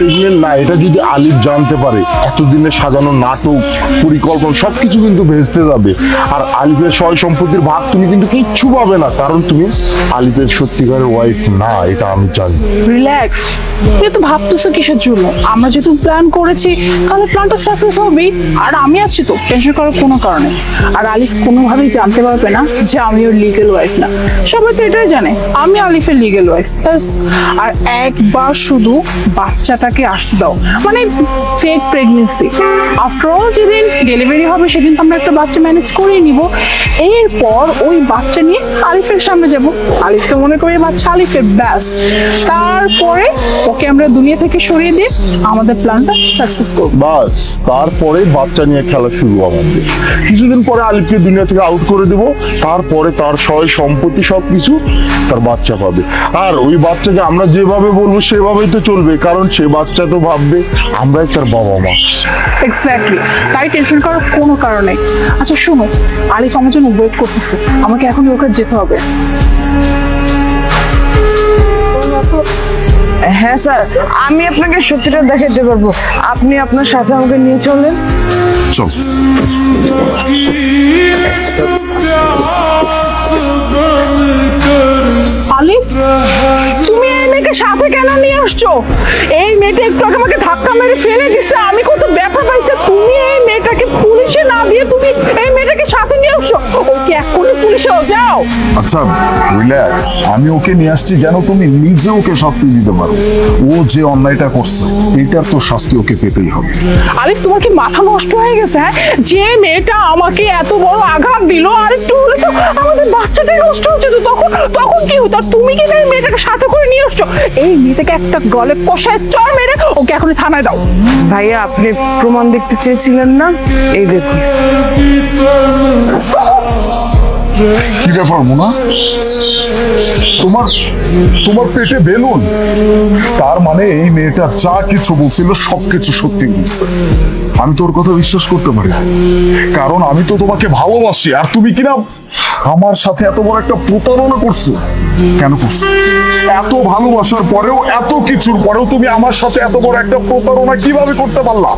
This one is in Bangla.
প্রেগনেন্ট না, এটা যদি আলিফ জানতে পারে এতদিনের সাজানো নাটক পরিকল্পনা সবকিছু কিন্তু ভেস্তে যাবে। আর আলিফের সয় সম্পত্তির ভাগ তুমি কিন্তু কিচ্ছু পাবে না, কারণ তুমি আলিফের সত্যিকারের ওয়াইফ না, এটা আমি জানি। রিল্যাক্স, তুমি তো ভাবতেছো কিসের জন্য? আমরা যেহেতু প্ল্যান করেছি তাহলে প্ল্যানটা সাকসেস হবেই। আর আমি আছি তো, টেনশন করার কোনো কারণে। আর আলিফ কোনোভাবেই জানতে পারবে না যে আমি ওর লিগেল ওয়াইফ না। সবাই তো এটাই জানে আমি আলিফের লিগেল ওয়াইফ। আর একবার শুধু বাচ্চাটাকে আসতে দাও, মানে ফেক প্রেগনেন্সি। আফটার অল যেদিন ডেলিভারি হবে সেদিন তো আমরা একটা বাচ্চা ম্যানেজ করেই নিব। এরপর ওই বাচ্চা নিয়ে আলিফের সামনে যাব। আলিফ তো মনে করি বাচ্চা আলিফের, ব্যাস। তারপরে ওকে আমরা দুনিয়া থেকে সরিয়ে দিয়ে আমাদের প্ল্যানটা সাকসেস করব। বাস, তারপরে বাচ্চা নিয়ে খেলা শুরু আমাদের। কিছুদিন পরে আলিফকে দুনিয়া থেকে আউট করে দেব, তারপরে তার সয় সম্পত্তি সবকিছু তার বাচ্চা পাবে। আর ওই বাচ্চাকে আমরা যেভাবে বলবো সেভাবেই তো চলবে, কারণ সে বাচ্চা তো ভাববে আমরাই তার বাবা মা। এক্স্যাক্টলি, তাই টেনশন করার কোনো কারণ নেই। আচ্ছা শোনো, আলিফ আমার জন্য ওয়েট করতেছে, আমাকে এখন ওর কাছে যেতে হবে। হ্যাঁ স্যার, আমি আপনাকে সত্যিটা দেখাতে পারবো। আপনি আপনার সাথে আমাকে নিয়ে চলেন। চল। আলিফ, তুমি এই মেয়েকে সাথে কেন নিয়ে আসছো? এই মেয়েটা একটু আগে আমাকে ধাক্কা মেরে ফেলে দিছে, আমি কত ব্যথা পাইছি। তুমি এই মেয়েটাকে পুলিশে না দিয়ে তুমি এই মেয়েটাকে সাথে নিয়ে আসছো। ওকে এক্ষুনি পুলিশে যাও। আচ্ছা রিল্যাক্স, আমি ওকে নিয়ে আসছি যেন তুমি নিজে ওকে শাস্তি দিতে পারো। ও যে অন্যায়টা করছে এটার তো শাস্তি ওকে পেতেই হবে। আলিফ, তোমার কি মাথা নষ্ট হয়ে গেছে? হ্যাঁ, যে মেয়েটা আমাকে এত বড় আঘাত দিল, আর একটু হলে তো আমাদের বাচ্চাটাই নষ্ট হচ্ছে। তো তখন তখন কি হতো? আর তুমি কি এই মেয়েটাকে সাথে করে নিয়ে আসছো? এই মেয়েটাকে একটা গলে কষায় চড় মেরে ওকে এখন থানায় দাও। ভাইয়া, আপনি প্রমাণ দেখতে চেয়েছিলেন না? এই দেখুন। কি ব্যাপার মোনা, তোমার তোমার পেটে বেলুন? তার মানে এই মেয়েটা যা কিছু বলছিল সবকিছু সত্যি বলছে। আমি তোর কথা বিশ্বাস করতে পারি না, কারণ আমি তো তোমাকে ভালোবাসি। আর তুমি কিনা আমার সাথে এত বড় একটা প্রতারণা করছো। কেন করছো? এত ভালোবাসার পরেও, এত কিছুর পরেও তুমি আমার সাথে এত বড় একটা প্রতারণা কিভাবে করতে পারলা?